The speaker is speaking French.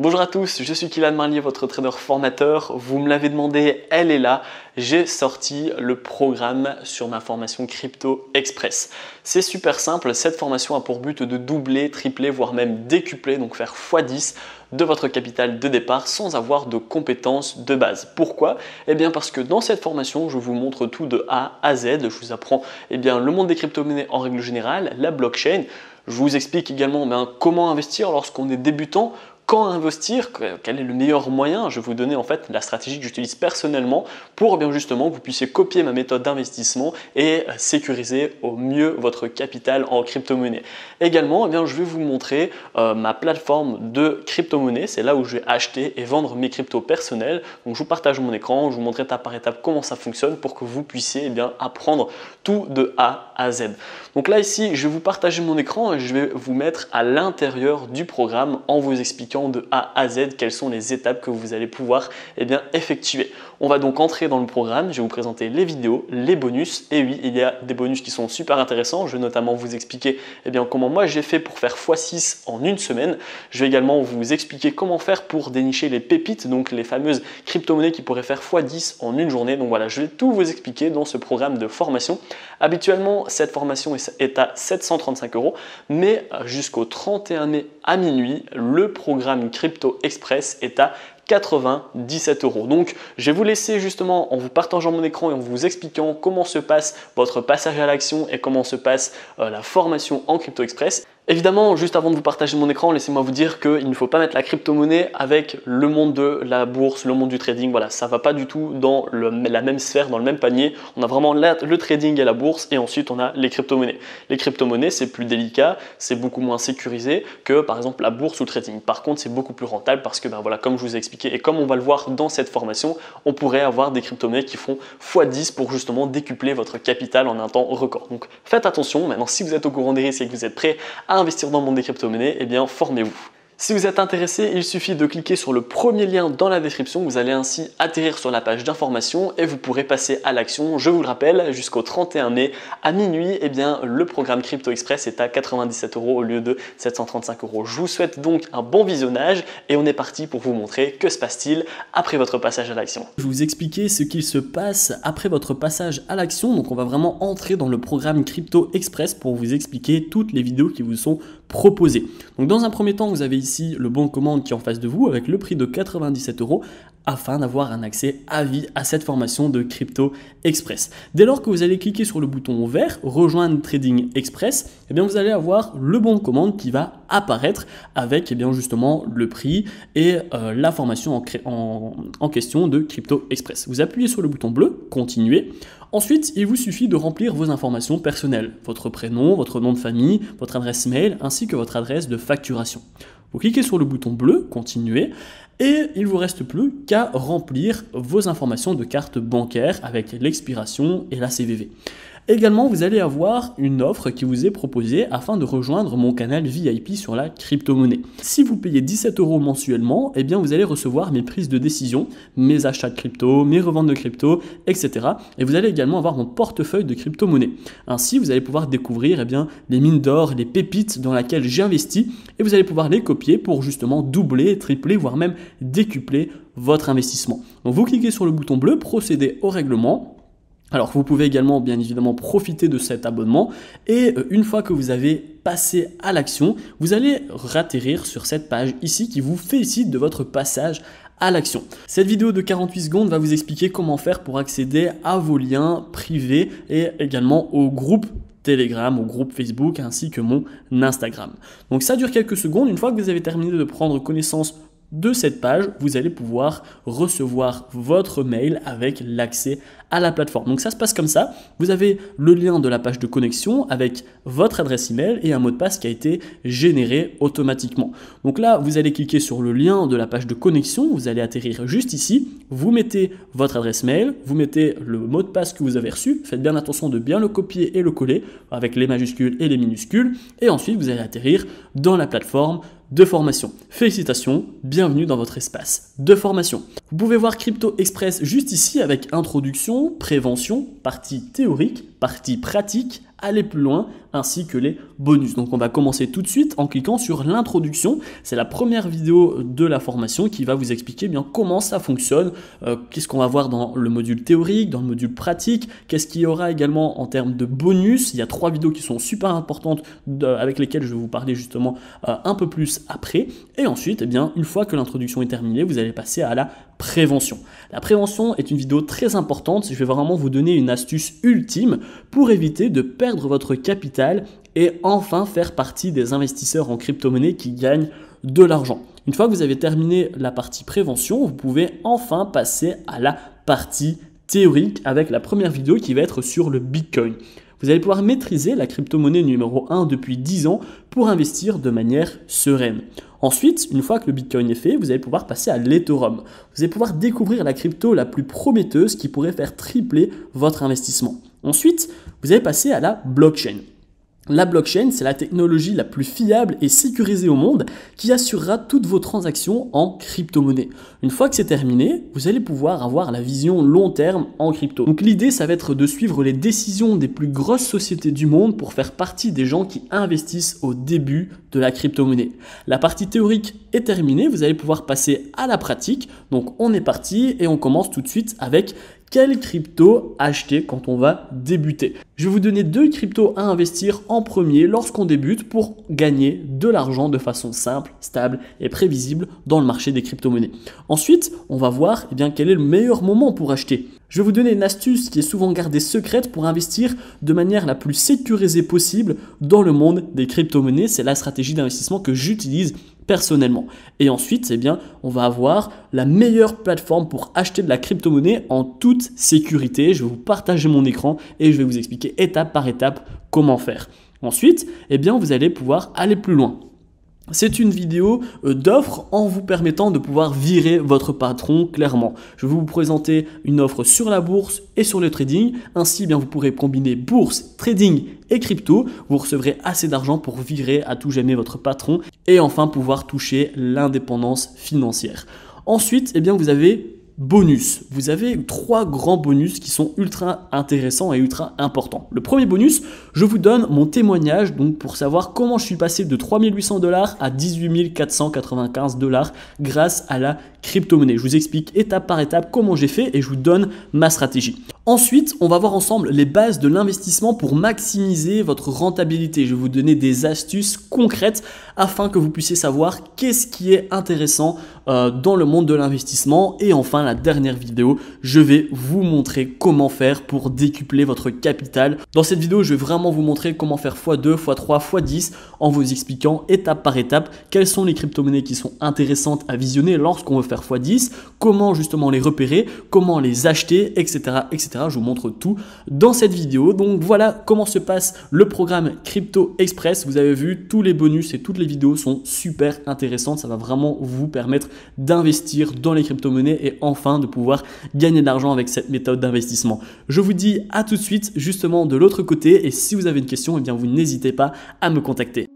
Bonjour à tous, je suis Kylian Marlier, votre trader formateur. Vous me l'avez demandé, elle est là. J'ai sorti le programme sur ma formation Crypto Express. C'est super simple, cette formation a pour but de doubler, tripler, voire même décupler, donc faire x10 de votre capital de départ sans avoir de compétences de base. Pourquoi? Eh bien parce que dans cette formation, je vous montre tout de A à Z. Je vous apprends le monde des crypto-monnaies en règle générale, la blockchain. Je vous explique également comment investir lorsqu'on est débutant, quand investir, quel est le meilleur moyen. Je vais vous donner en fait la stratégie que j'utilise personnellement pour justement que vous puissiez copier ma méthode d'investissement et sécuriser au mieux votre capital en crypto-monnaie. Également, je vais vous montrer ma plateforme de crypto-monnaie. C'est là où je vais acheter et vendre mes cryptos personnels. Donc je vous partage mon écran, je vous montre étape par étape comment ça fonctionne pour que vous puissiez apprendre tout de A à Z. Donc là ici, je vais vous partager mon écran et je vais vous mettre à l'intérieur du programme en vous expliquant de A à Z quelles sont les étapes que vous allez pouvoir effectuer. On va donc entrer dans le programme, je vais vous présenter les vidéos, les bonus, et oui, il y a des bonus qui sont super intéressants. Je vais notamment vous expliquer comment moi j'ai fait pour faire x6 en une semaine. Je vais également vous expliquer comment faire pour dénicher les pépites, donc les fameuses crypto-monnaies qui pourraient faire x10 en une journée. Donc voilà, je vais tout vous expliquer dans ce programme de formation. Habituellement, cette formation est à 735 €, mais jusqu'au 31 mai à minuit, le programme Crypto Express est à 97 €. Donc je vais vous laisser justement en vous partageant mon écran et en vous expliquant comment se passe votre passage à l'action et comment se passe la formation en Crypto Express. Évidemment, juste avant de vous partager mon écran, laissez-moi vous dire qu'il ne faut pas mettre la crypto-monnaie avec le monde de la bourse, le monde du trading. Voilà, ça ne va pas du tout dans la même sphère, dans le même panier. On a vraiment le trading et la bourse et ensuite on a les crypto-monnaies. Les crypto-monnaies, c'est plus délicat, c'est beaucoup moins sécurisé que par exemple la bourse ou le trading. Par contre, c'est beaucoup plus rentable parce que comme je vous ai expliqué et comme on va le voir dans cette formation, on pourrait avoir des crypto-monnaies qui font x10 pour justement décupler votre capital en un temps record. Donc faites attention. Maintenant, si vous êtes au courant des risques et que vous êtes prêt à investir dans le monde des crypto-monnaies, formez-vous. Si vous êtes intéressé, il suffit de cliquer sur le premier lien dans la description. Vous allez ainsi atterrir sur la page d'information et vous pourrez passer à l'action. Je vous le rappelle, jusqu'au 31 mai à minuit, le programme Crypto Express est à 97 € au lieu de 735 €. Je vous souhaite donc un bon visionnage et on est parti pour vous montrer que se passe-t-il après votre passage à l'action. Je vais vous expliquer ce qu'il se passe après votre passage à l'action. Donc on va vraiment entrer dans le programme Crypto Express pour vous expliquer toutes les vidéos qui vous sont proposées. Donc dans un premier temps, vous avez ici le bon de commande qui est en face de vous avec le prix de 97 € afin d'avoir un accès à vie à cette formation de Crypto Express. Dès lors que vous allez cliquer sur le bouton vert rejoindre Trading Express, vous allez avoir le bon de commande qui va apparaître avec justement le prix et la formation en question de Crypto Express. Vous appuyez sur le bouton bleu, continuer. Ensuite, il vous suffit de remplir vos informations personnelles, votre prénom, votre nom de famille, votre adresse mail ainsi que votre adresse de facturation. Vous cliquez sur le bouton bleu, continuer, et il ne vous reste plus qu'à remplir vos informations de carte bancaire avec l'expiration et la CVV. Également, vous allez avoir une offre qui vous est proposée afin de rejoindre mon canal VIP sur la crypto-monnaie. Si vous payez 17 € mensuellement, vous allez recevoir mes prises de décision, mes achats de crypto, mes reventes de crypto, etc. Et vous allez également avoir mon portefeuille de crypto-monnaie. Ainsi, vous allez pouvoir découvrir les mines d'or, les pépites dans lesquelles j'ai investi et vous allez pouvoir les copier pour justement doubler, tripler, voire même décupler votre investissement. Donc vous cliquez sur le bouton bleu, procédez au règlement. Alors vous pouvez également bien évidemment profiter de cet abonnement et une fois que vous avez passé à l'action, vous allez atterrir sur cette page ici qui vous félicite de votre passage à l'action. Cette vidéo de 48 secondes va vous expliquer comment faire pour accéder à vos liens privés et également au groupe Telegram, au groupe Facebook ainsi que mon Instagram. Donc ça dure quelques secondes. Une fois que vous avez terminé de prendre connaissance de cette page, vous allez pouvoir recevoir votre mail avec l'accès à la plateforme. Donc ça se passe comme ça, vous avez le lien de la page de connexion avec votre adresse email et un mot de passe qui a été généré automatiquement. Donc là, vous allez cliquer sur le lien de la page de connexion, vous allez atterrir juste ici, vous mettez votre adresse mail, vous mettez le mot de passe que vous avez reçu, faites bien attention de bien le copier et le coller avec les majuscules et les minuscules et ensuite vous allez atterrir dans la plateforme de formation. Félicitations, bienvenue dans votre espace de formation. Vous pouvez voir Crypto Express juste ici avec introduction, prévention, partie théorique, partie pratique, aller plus loin, ainsi que les bonus. Donc on va commencer tout de suite en cliquant sur l'introduction. C'est la première vidéo de la formation qui va vous expliquer bien comment ça fonctionne, qu'est-ce qu'on va voir dans le module théorique, dans le module pratique, qu'est-ce qu'il y aura également en termes de bonus. Il y a 3 vidéos qui sont super importantes avec lesquelles je vais vous parler justement un peu plus après. Et ensuite, eh bien, une fois que l'introduction est terminée, vous allez passer à la prévention. La prévention est une vidéo très importante. Je vais vraiment vous donner une astuce ultime pour éviter de perdre votre capital et enfin faire partie des investisseurs en crypto-monnaie qui gagnent de l'argent. Une fois que vous avez terminé la partie prévention, vous pouvez enfin passer à la partie théorique avec la première vidéo qui va être sur le Bitcoin. Vous allez pouvoir maîtriser la crypto-monnaie numéro 1 depuis 10 ans pour investir de manière sereine. Ensuite, une fois que le Bitcoin est fait, vous allez pouvoir passer à l'Ethereum. Vous allez pouvoir découvrir la crypto la plus prometteuse qui pourrait faire tripler votre investissement. Ensuite, vous allez passer à la blockchain. La blockchain, c'est la technologie la plus fiable et sécurisée au monde qui assurera toutes vos transactions en crypto-monnaie. Une fois que c'est terminé, vous allez pouvoir avoir la vision long terme en crypto. Donc l'idée, ça va être de suivre les décisions des plus grosses sociétés du monde pour faire partie des gens qui investissent au début de la crypto-monnaie. La partie théorique est terminée, vous allez pouvoir passer à la pratique. Donc on est parti et on commence tout de suite avec quelle crypto acheter quand on va débuter. Je vais vous donner 2 cryptos à investir en premier lorsqu'on débute pour gagner de l'argent de façon simple, stable et prévisible dans le marché des crypto-monnaies. Ensuite, on va voir quel est le meilleur moment pour acheter. Je vais vous donner une astuce qui est souvent gardée secrète pour investir de manière la plus sécurisée possible dans le monde des crypto-monnaies. C'est la stratégie d'investissement que j'utilise personnellement. Et ensuite, on va avoir la meilleure plateforme pour acheter de la crypto-monnaie en toute sécurité. Je vais vous partager mon écran et je vais vous expliquer étape par étape comment faire. Ensuite, vous allez pouvoir aller plus loin. C'est une vidéo d'offres en vous permettant de pouvoir virer votre patron clairement. Je vais vous présenter une offre sur la bourse et sur le trading. Ainsi, vous pourrez combiner bourse, trading et crypto. Vous recevrez assez d'argent pour virer à tout jamais votre patron et enfin pouvoir toucher l'indépendance financière. Ensuite, vous avez bonus. Vous avez 3 grands bonus qui sont ultra intéressants et ultra importants. Le premier bonus, je vous donne mon témoignage pour savoir comment je suis passé de 3 800 $ à 18 495 $ grâce à la crypto-monnaie. Je vous explique étape par étape comment j'ai fait et je vous donne ma stratégie. Ensuite, on va voir ensemble les bases de l'investissement pour maximiser votre rentabilité. Je vais vous donner des astuces concrètes afin que vous puissiez savoir qu'est-ce qui est intéressant dans le monde de l'investissement. Et enfin, la dernière vidéo, je vais vous montrer comment faire pour décupler votre capital. Dans cette vidéo, je vais vraiment vous montrer comment faire x2, x3, x10 en vous expliquant étape par étape quelles sont les crypto-monnaies qui sont intéressantes à visionner lorsqu'on veut faire x10, comment justement les repérer, comment les acheter, etc., etc. Je vous montre tout dans cette vidéo. Donc voilà comment se passe le programme Crypto Express. Vous avez vu, tous les bonus et toutes les vidéos sont super intéressantes. Ça va vraiment vous permettre d'investir dans les crypto-monnaies et enfin de pouvoir gagner de l'argent avec cette méthode d'investissement. Je vous dis à tout de suite justement de l'autre côté et si vous avez une question, vous n'hésitez pas à me contacter.